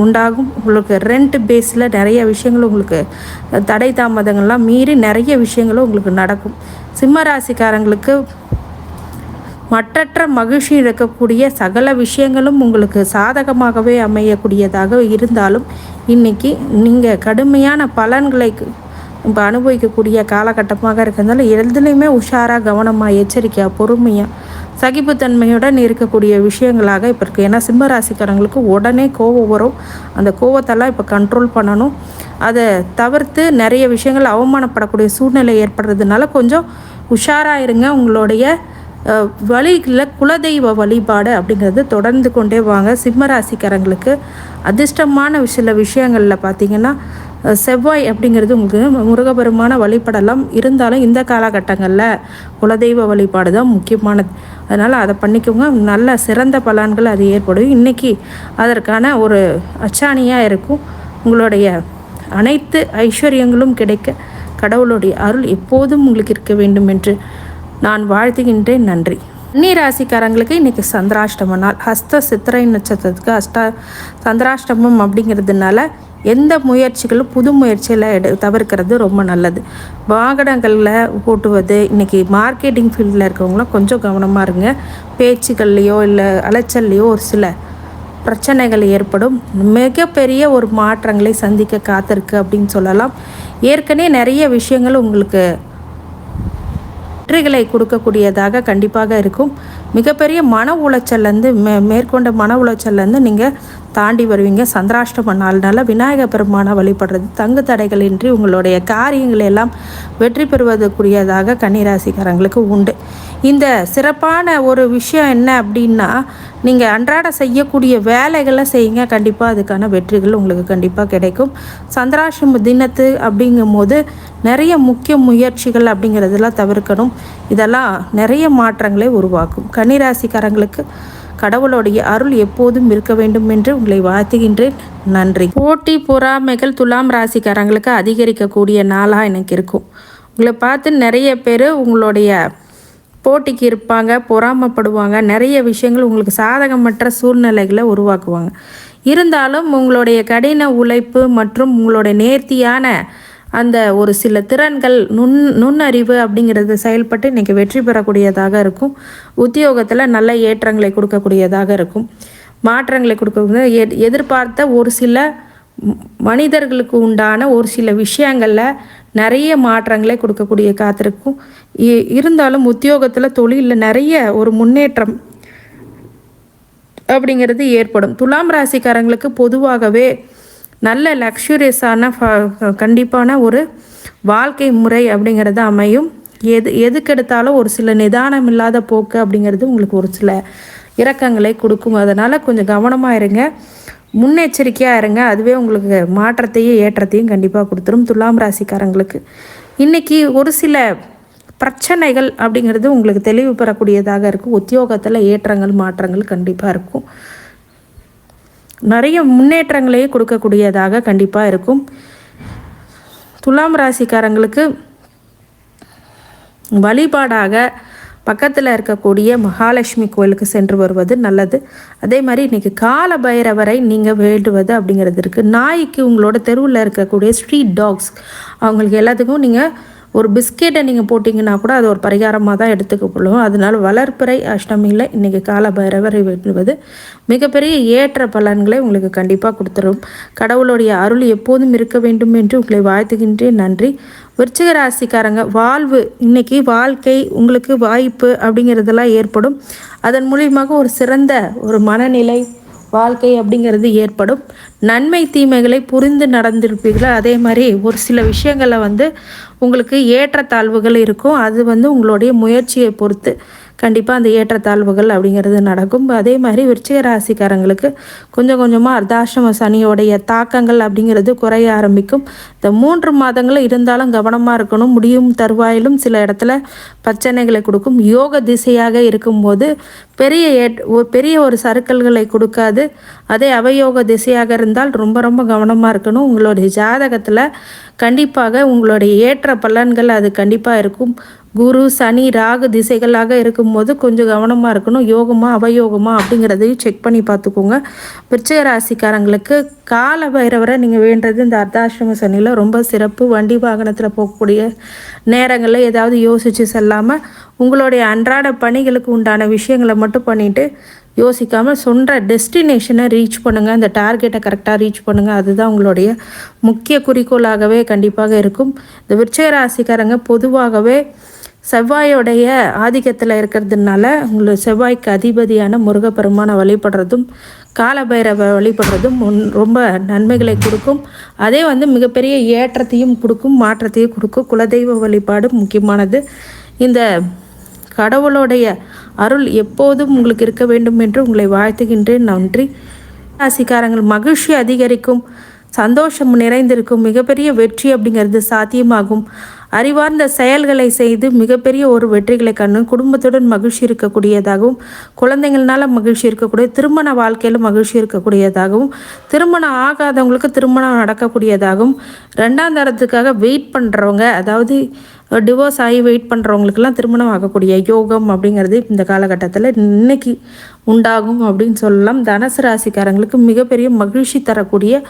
S1: உண்டாகும். உங்களுக்கு ரெண்ட் பேஸில் நிறைய விஷயங்கள் உங்களுக்கு தடை தாமதங்கள்லாம் மீறி நிறைய விஷயங்களும் உங்களுக்கு நடக்கும். சிம்மராசிக்காரங்களுக்கு மற்றற்ற மகிழ்ச்சி இருக்கக்கூடிய சகல விஷயங்களும் உங்களுக்கு சாதகமாகவே அமையக்கூடியதாக இருந்தாலும் இன்றைக்கி நீங்கள் கடுமையான பலன்களை இப்போ அனுபவிக்கக்கூடிய காலகட்டமாக இருக்கிறதுனால எதுலேயுமே உஷாராக கவனமாக எச்சரிக்கையாக பொறுமையாக சகிப்புத்தன்மையுடன் இருக்கக்கூடிய விஷயங்களாக இப்போ இருக்குது. ஏன்னா சிம்மராசிக்காரங்களுக்கு உடனே கோபம் வரும். அந்த கோபத்தெல்லாம் இப்போ கண்ட்ரோல் பண்ணணும். அதை தவிர்த்து நிறைய விஷயங்கள் அவமானப்படக்கூடிய சூழ்நிலை ஏற்படுறதுனால கொஞ்சம் உஷாராக இருங்க. உங்களுடைய வழிகளில் குலதெய்வ வழிபாடு அப்படிங்கிறது தொடர்ந்து கொண்டே வாங்க. சிம்மராசிக்காரங்களுக்கு அதிர்ஷ்டமான சில விஷயங்களில் பார்த்திங்கன்னா செவ்வாய் அப்படிங்கிறது உங்களுக்கு முருகபெருமான வழிபடலாம். இருந்தாலும் இந்த காலகட்டங்களில் குலதெய்வ வழிபாடு தான் முக்கியமானது. அதனால் அதை பண்ணிக்கோங்க. நல்ல சிறந்த பலன்கள் அது ஏற்படும். இன்றைக்கி அதற்கான ஒரு அச்சாணியாக இருக்கும். உங்களுடைய அனைத்து ஐஸ்வர்யங்களும் கிடைக்க கடவுளுடைய அருள் எப்போதும் உங்களுக்கு இருக்க வேண்டும் என்று நான் வாழ்த்துகின்றேன். நன்றி. கன்னி ராசிக்காரங்களுக்கு இன்றைக்கி சந்திராஷ்டம நாள். ஹஸ்த சித்திரை நட்சத்திரத்துக்கு சந்திராஷ்டமம் அப்படிங்கிறதுனால எந்த முயற்சிகளும் புது முயற்சியில் தவிர்க்கிறது ரொம்ப நல்லது. வாகனங்களில் ஓட்டுவது இன்றைக்கி மார்க்கெட்டிங் ஃபீல்டில் இருக்கவங்களாம் கொஞ்சம் கவனமாக இருங்க. பேச்சுக்கள்லையோ இல்லை அலைச்சல்லையோ ஒரு சில பிரச்சனைகள் ஏற்படும். மிகப்பெரிய ஒரு மாற்றங்களை சந்திக்க காத்திருக்கு அப்படின்னு சொல்லலாம். ஏற்கனவே நிறைய விஷயங்கள் உங்களுக்கு வெற்றிகளை கொடுக்கக்கூடியதாக கண்டிப்பாக இருக்கும். மிகப்பெரிய மன உளைச்சல்லேருந்து மேற்கொண்ட மன உளைச்சல்லேருந்து நீங்கள் தாண்டி வருவீங்க. சந்திராஷ்டம நாள்னால விநாயகர் பெருமானை வழிபடுறது தங்கு தடைகளின்றி உங்களுடைய காரியங்களை எல்லாம் வெற்றி பெறுவதற்குரியதாக கன்னிராசிக்காரங்களுக்கு உண்டு. இந்த சிறப்பான ஒரு விஷயம் என்ன அப்படின்னா, நீங்கள் அன்றாட செய்யக்கூடிய வேலைகளை செய்யுங்க. கண்டிப்பாக அதுக்கான வெற்றிகள் உங்களுக்கு கண்டிப்பாக கிடைக்கும். சந்திராஷ்டம தினத்து அப்படிங்கும் போது நிறைய முக்கிய முயற்சிகள் அப்படிங்கிறதெல்லாம் தவிர்க்கணும். இதெல்லாம் நிறைய மாற்றங்களை உருவாக்கும். கன்னிராசிக்காரங்களுக்கு கடவுளுடைய அருள் எப்போதும் இருக்க வேண்டும் என்று உங்களை வாழ்த்துகின்றேன். நன்றி. போட்டி பொறாமைகள் துலாம் ராசிக்காரங்களுக்கு அதிகரிக்கக்கூடிய நாளாக எனக்கு இருக்கும். உங்களை பார்த்து நிறைய பேர் உங்களுடைய போட்டிக்கு இருப்பாங்க, பொறாமப்படுவாங்க. நிறைய விஷயங்கள் உங்களுக்கு சாதகமற்ற சூழ்நிலைகளை உருவாக்குவாங்க. இருந்தாலும் உங்களுடைய கடின உழைப்பு மற்றும் உங்களுடைய நேர்த்தியான அந்த ஒரு சில திறன்கள் நுண்ணறிவு அப்படிங்கிறது செயல்பட்டு இன்றைக்கி வெற்றி பெறக்கூடியதாக இருக்கும். உத்தியோகத்தில் நல்ல ஏற்றங்களை கொடுக்கக்கூடியதாக இருக்கும். மாற்றங்களை கொடுக்கக்கூடிய எதிர்பார்த்த ஒரு சில மனிதர்களுக்கு உண்டான ஒரு சில விஷயங்களில் நிறைய மாற்றங்களை கொடுக்கக்கூடிய காத்திருக்கும். இருந்தாலும் உத்தியோகத்தில் தொழிலில் நிறைய ஒரு முன்னேற்றம் அப்படிங்கிறது ஏற்படும். துலாம் ராசிக்காரங்களுக்கு பொதுவாகவே நல்ல லக்ஸுரியஸான கண்டிப்பான ஒரு வாழ்க்கை முறை அப்படிங்கிறது அமையும். எதுக்கெடுத்தாலும் ஒரு சில நிதானம் இல்லாத போக்கு அப்படிங்கிறது உங்களுக்கு ஒரு சில இரக்கங்களை கொடுக்கும். அதனால் கொஞ்சம் கவனமாக இருங்க, முன்னெச்சரிக்கையாக இருங்க. அதுவே உங்களுக்கு மாற்றத்தையும் ஏற்றத்தையும் கண்டிப்பாக கொடுத்துரும். துலாம் ராசிக்காரங்களுக்கு இன்றைக்கி ஒரு சில பிரச்சனைகள் அப்படிங்கிறது உங்களுக்கு தெளிவு பெறக்கூடியதாக இருக்கும். உத்தியோகத்தில் ஏற்றங்கள் மாற்றங்கள் கண்டிப்பாக இருக்கும். நிறைய முன்னேற்றங்களையும் கொடுக்கக்கூடியதாக கண்டிப்பாக இருக்கும். துலாம் ராசிக்காரங்களுக்கு வழிபாடாக பக்கத்தில் இருக்கக்கூடிய மகாலட்சுமி கோயிலுக்கு சென்று வருவது நல்லது. அதே மாதிரி இன்றைக்கி கால பைரவரை நீங்கள் வேண்டுவது அப்படிங்கிறது இருக்குது. நாய்க்கு உங்களோட தெருவில் இருக்கக்கூடிய ஸ்ட்ரீட் டாக்ஸ் அவங்களுக்கு எல்லாத்துக்கும் நீங்கள் ஒரு பிஸ்கெட்டை நீங்கள் போட்டிங்கன்னா கூட அது ஒரு பரிகாரமாக தான் எடுத்துக்கப்படும். அதனால் வளர்ப்பிறை அஷ்டமியில் இன்றைக்கி கால பைரவரை வேண்டுவது மிகப்பெரிய ஏற்ற பலன்களை உங்களுக்கு கண்டிப்பாக கொடுத்துரும். கடவுளுடைய அருள் எப்போதும் இருக்க வேண்டும் என்று உங்களை வாழ்த்துகின்றேன். நன்றி. விருச்சிக ராசிக்காரங்க, வாழ்வு இன்னைக்கு வாழ்க்கை உங்களுக்கு வாய்ப்பு அப்படிங்கிறதெல்லாம் ஏற்படும். அதன் மூலியமாக ஒரு சிறந்த ஒரு மனநிலை வாழ்க்கை அப்படிங்கிறது ஏற்படும். நன்மை தீமைகளை புரிந்து நடந்திருப்பீர்கள். அதே மாதிரி ஒரு சில விஷயங்களில் உங்களுக்கு ஏற்றத்தாழ்வுகள் இருக்கும். அது உங்களுடைய முயற்சியை பொறுத்து கண்டிப்பாக அந்த ஏற்றத்தாழ்வுகள் அப்படிங்கிறது நடக்கும். அதே மாதிரி விருச்சிக ராசிக்காரங்களுக்கு கொஞ்சம் கொஞ்சமாக அர்த்தாஷ்டம சனியோடைய தாக்கங்கள் அப்படிங்கிறது குறைய ஆரம்பிக்கும். இந்த 3 மாதங்கள் இருந்தாலும் கவனமாக இருக்கணும். முடியும் தருவாயிலும் சில இடத்துல பிரச்சனைகளை கொடுக்கும். யோக திசையாக இருக்கும்போது பெரிய ஒரு சறுக்கல்களை கொடுக்காது. அதே அவயோக திசையாக இருந்தால் ரொம்ப ரொம்ப கவனமாக இருக்கணும். உங்களுடைய ஜாதகத்தில் கண்டிப்பாக உங்களுடைய ஏற்ற பலன்கள் அது கண்டிப்பாக இருக்கும். குரு சனி ராகு திசைகளாக இருக்கும்போது கொஞ்சம் கவனமாக இருக்கணும். யோகமா அவயோகமா அப்படிங்கிறதையும் செக் பண்ணி பார்த்துக்கோங்க. விருச்சிக ராசிக்காரங்களுக்கு கால பைரவரை நீங்கள் வேண்டது இந்த அர்த்தாஷ்டம சனியில் ரொம்ப சிறப்பு. வண்டி வாகனத்தில் போகக்கூடிய நேரங்களில் ஏதாவது யோசித்து செல்லாமல் உங்களுடைய அன்றாட பணிகளுக்கு உண்டான விஷயங்களை மட்டும் பண்ணிவிட்டு யோசிக்காமல் சொல்கிற டெஸ்டினேஷனை ரீச் பண்ணுங்கள். அந்த டார்கெட்டை கரெக்டாக ரீச் பண்ணுங்கள். அதுதான் உங்களுடைய முக்கிய குறிக்கோளாகவே கண்டிப்பாக இருக்கும். இந்த விருச்சிக ராசிக்காரங்க பொதுவாகவே செவ்வாயோடைய ஆதிக்கத்தில் இருக்கிறதுனால உங்களுக்கு செவ்வாய்க்கு அதிபதியான முருகப்பெருமானை வழிபடுறதும் காலபைரவ வழிபடுறதும் ரொம்ப நன்மைகளை கொடுக்கும். அதே மிகப்பெரிய ஏற்றத்தையும் கொடுக்கும், மாற்றத்தையும் கொடுக்கும். குலதெய்வ வழிபாடு முக்கியமானது. இந்த கடவுளுடைய அருள் எப்போதும் உங்களுக்கு இருக்க வேண்டும் என்று உங்களை வாழ்த்துகின்றேன். நன்றி. ராசிக்காரங்கள், மகிழ்ச்சி அதிகரிக்கும், சந்தோஷம் நிறைந்திருக்கும், மிகப்பெரிய வெற்றி அப்படிங்கிறது சாத்தியமாகும். அறிவார்ந்த செயல்களை செய்து மிகப்பெரிய ஒரு வெற்றிகளை கண்டு குடும்பத்துடன் மகிழ்ச்சி இருக்கக்கூடியதாகவும், குழந்தைங்கள்னால மகிழ்ச்சி இருக்கக்கூடிய, திருமண வாழ்க்கையில் மகிழ்ச்சி இருக்கக்கூடியதாகவும், திருமணம் ஆகாதவங்களுக்கு திருமணம் நடக்கக்கூடியதாகவும், 2ஆம் தரத்துக்காக வெயிட் பண்ணுறவங்க, அதாவது டிவோர்ஸ் ஆகி வெயிட் பண்ணுறவங்களுக்கெல்லாம் திருமணம் ஆகக்கூடிய யோகம் அப்படிங்கிறது இந்த காலகட்டத்தில் இன்னைக்கு உண்டாகும் அப்படின்னு சொல்லலாம். தனுசு ராசிக்காரங்களுக்கு மிகப்பெரிய மகிழ்ச்சி தரக்கூடிய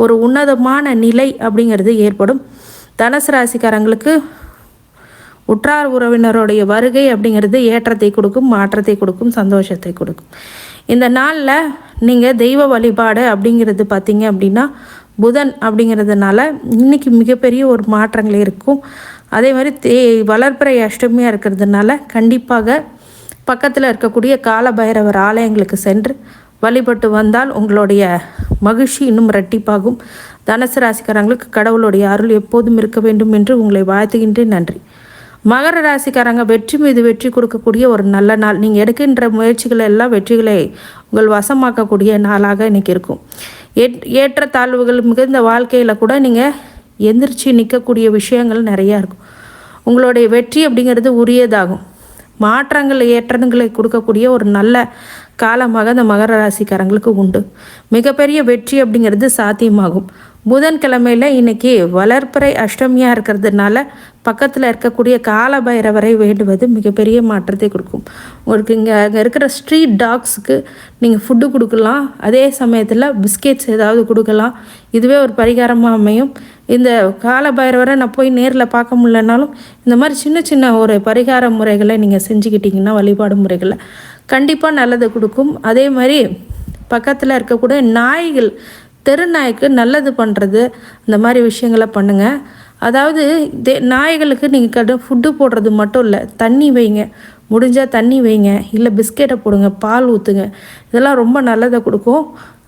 S1: ஒரு உன்னதமான நிலை அப்படிங்கிறது ஏற்படும். தனுசு ராசிக்காரங்களுக்கு உற்றார் உறவினருடைய வருகை அப்படிங்கிறது ஏற்றத்தை கொடுக்கும், மாற்றத்தை கொடுக்கும், சந்தோஷத்தை கொடுக்கும். இந்த நாளில் நீங்கள் தெய்வ வழிபாடு அப்படிங்கிறது பார்த்தீங்க அப்படின்னா புதன் அப்படிங்கிறதுனால இன்றைக்கி மிகப்பெரிய ஒரு மாற்றங்கள் இருக்கும். அதே மாதிரி வளர்ப்பிறை அஷ்டமியாக இருக்கிறதுனால கண்டிப்பாக பக்கத்தில் இருக்கக்கூடிய கால பைரவர் ஆலயங்களுக்கு சென்று வழிபட்டு வந்தால் உங்களுடைய மகிழ்ச்சி இன்னும் இரட்டிப்பாகும். தனுசு ராசிக்காரங்களுக்கு கடவுளுடைய அருள் எப்போதும் இருக்க வேண்டும் என்று உங்களை வாழ்த்துகின்றேன். நன்றி. மகர ராசிக்காரங்க, வெற்றி மீது வெற்றி கொடுக்கக்கூடிய ஒரு நல்ல நாள். நீங்கள் எடுக்கின்ற முயற்சிகள் எல்லாம் வெற்றிகளை உங்கள் வசமாக்கக்கூடிய நாளாக இன்றைக்கி இருக்கும். ஏற்ற தாழ்வுகள் மிகுந்த வாழ்க்கையில் கூட நீங்கள் எந்திரிச்சு நிற்கக்கூடிய விஷயங்கள் நிறையா இருக்கும். உங்களுடைய வெற்றி அப்படிங்கிறது உரியதாகும். மாற்றங்கள் ஏற்றங்களை கொடுக்கக்கூடிய ஒரு நல்ல காலமாக இந்த மகர ராசிக்காரங்களுக்கு உண்டு. மிகப்பெரிய வெற்றி அப்படிங்கிறது சாத்தியமாகும். புதன்கிழமையில் இன்னைக்கு வளர்ப்பிறை அஷ்டமியாக இருக்கிறதுனால பக்கத்தில் இருக்கக்கூடிய கால பைரவரை வேண்டுவது மிகப்பெரிய மாற்றத்தை கொடுக்கும். உங்களுக்கு அங்கே இருக்கிற ஸ்ட்ரீட் டாக்ஸுக்கு நீங்கள் ஃபுட்டு கொடுக்கலாம். அதே சமயத்தில் பிஸ்கெட்ஸ் ஏதாவது கொடுக்கலாம். இதுவே ஒரு பரிகாரமாக அமையும். இந்த கால பைரவரை நான் போய் நேரில் பார்க்க முடியலனாலும் இந்த மாதிரி சின்ன சின்ன ஒரு பரிகார முறைகளை நீங்கள் செஞ்சுக்கிட்டிங்கன்னா வழிபாடு முறைகளை கண்டிப்பாக நல்லது கொடுக்கும். அதே மாதிரி பக்கத்தில் இருக்கக்கூடிய நாய்கள், தெருநாய்க்கு நல்லது பண்ணுறது, இந்த மாதிரி விஷயங்களை பண்ணுங்கள். அதாவது நாய்களுக்கு நீங்கள் ஃபுட்டு போடுறது மட்டும் இல்லை, தண்ணி வைங்க, முடிஞ்சால் தண்ணி வைங்க, இல்லை பிஸ்கெட்டை போடுங்க, பால் ஊற்றுங்க. இதெல்லாம் ரொம்ப நல்லதை கொடுக்கும்.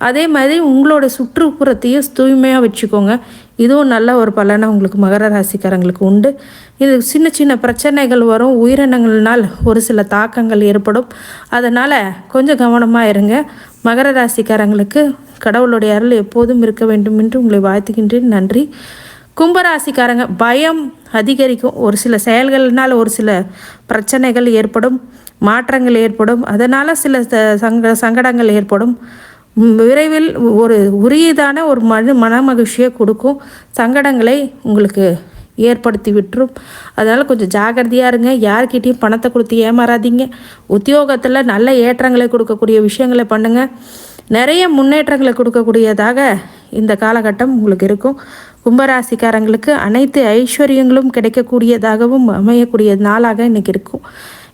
S1: அதே மாதிரி உங்களோட சுற்றுப்புறத்தையும் தூய்மையாக வச்சுக்கோங்க. இதுவும் நல்ல ஒரு பலனை உங்களுக்கு மகர ராசிக்காரங்களுக்கு உண்டு. இது சின்ன சின்ன பிரச்சனைகள் வரும், உயிரினங்கள்னால் ஒரு சில தாக்கங்கள் ஏற்படும். அதனால் கொஞ்சம் கவனமாக இருங்க. மகர ராசிக்காரங்களுக்கு கடவுளுடைய அருள் எப்போதும் இருக்க வேண்டும் என்று உங்களை வாழ்த்துகின்றேன். நன்றி. கும்பராசிக்காரங்க, பயம் அதிகரிக்கும். ஒரு சில செயல்கள்னால் ஒரு சில பிரச்சனைகள் ஏற்படும், மாற்றங்கள் ஏற்படும். அதனால் சில சங்கடங்கள் ஏற்படும். விரைவில் ஒரு உரியதான ஒரு மன மகிழ்ச்சியை கொடுக்கும். சங்கடங்களை உங்களுக்கு ஏற்படுத்தி விட்டுரும். அதனால் கொஞ்சம் ஜாக்கிரதையாக இருங்க. யார்கிட்டையும் பணத்தை கொடுத்து ஏமாறாதீங்க. உத்தியோகத்தில் நல்ல ஏற்றங்களை கொடுக்கக்கூடிய விஷயங்களை பண்ணுங்கள். நிறைய முன்னேற்றங்களை கொடுக்கக்கூடியதாக இந்த காலகட்டம் உங்களுக்கு இருக்கும். கும்பராசிக்காரங்களுக்கு அனைத்து ஐஸ்வர்யங்களும் கிடைக்கக்கூடியதாகவும் அமையக்கூடிய நாளாக இன்றைக்கி இருக்கும்.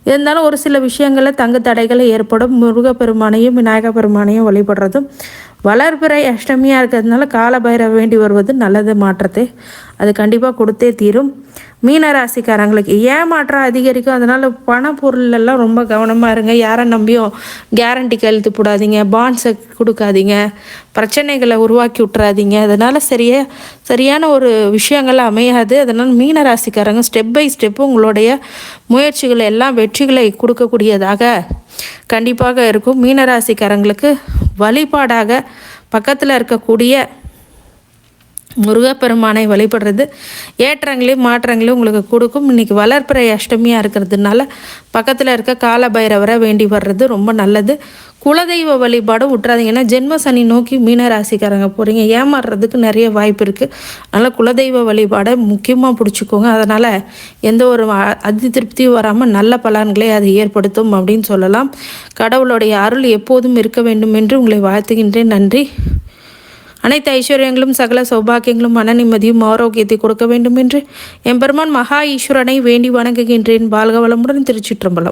S1: இருந்தாலும் ஒரு சில விஷயங்களில் தங்கு தடைகளை ஏற்படும். முருகப்பெருமானையும் விநாயகப் பெருமானையும் வழிபடுறதும், வளர்பிறை அஷ்டமியாக இருக்கிறதுனால காலபைரவ வேண்டி வருவது நல்லது. மாற்றத்தை அது கண்டிப்பாக கொடுத்தே தீரும். மீனராசிக்காரங்களுக்கு ஏமாற்றம் அதிகரிக்கும். அதனால் பண பொருளெல்லாம் ரொம்ப கவனமாக இருங்க. யாரை நம்பியும் கேரண்டி கையெழுத்து போடாதீங்க, பாண்ட்ஸை கொடுக்காதீங்க, பிரச்சனைகளை உருவாக்கி விட்டுறாதீங்க. அதனால் சரியான ஒரு விஷயங்கள் அமையாது. அதனால் மீனராசிக்காரங்க ஸ்டெப் பை ஸ்டெப்பு உங்களுடைய முயற்சிகளை எல்லாம் வெற்றிகளை கொடுக்கக்கூடியதாக கண்டிப்பாக இருக்கும். மீனராசிக்காரங்களுக்கு வழிபாடாக பக்கத்தில் இருக்கக்கூடிய முருகப்பெருமானை வழிபடுறது ஏற்றங்களையும் மாற்றங்களையும் உங்களுக்கு கொடுக்கும். இன்றைக்கி வளர்ப்பிறை அஷ்டமியாக இருக்கிறதுனால பக்கத்தில் இருக்க கால பைரவரை வேண்டி வர்றது ரொம்ப நல்லது. குலதெய்வ வழிபாடும் விட்டுறாதீங்க. ஏன்னா ஜென்ம சனி நோக்கி மீனராசிக்காரங்க போகிறீங்க, ஏமாறுறதுக்கு நிறைய வாய்ப்பு இருக்குது. அதனால் குலதெய்வ வழிபாடை முக்கியமாக பிடிச்சிக்கோங்க. அதனால் எந்த ஒரு அதி திருப்தியும் வராமல் நல்ல பலன்களை அது ஏற்படுத்தும் அப்படின்னு சொல்லலாம். கடவுளுடைய அருள் எப்போதும் இருக்க வேண்டும் என்று உங்களை வாழ்த்துகின்றேன். நன்றி. அனைத்து ஐஸ்வர்யங்களும் சகல சௌபாக்கியங்களும் மன நிம்மதியும் ஆரோக்கியத்தை கொடுக்க வேண்டும் என்று எம்பெருமான் மகா ஈஸ்வரனை வேண்டி வணங்குகின்றேன். வாழ்க வளமுடன். திருச்சிற்றம்பலம்.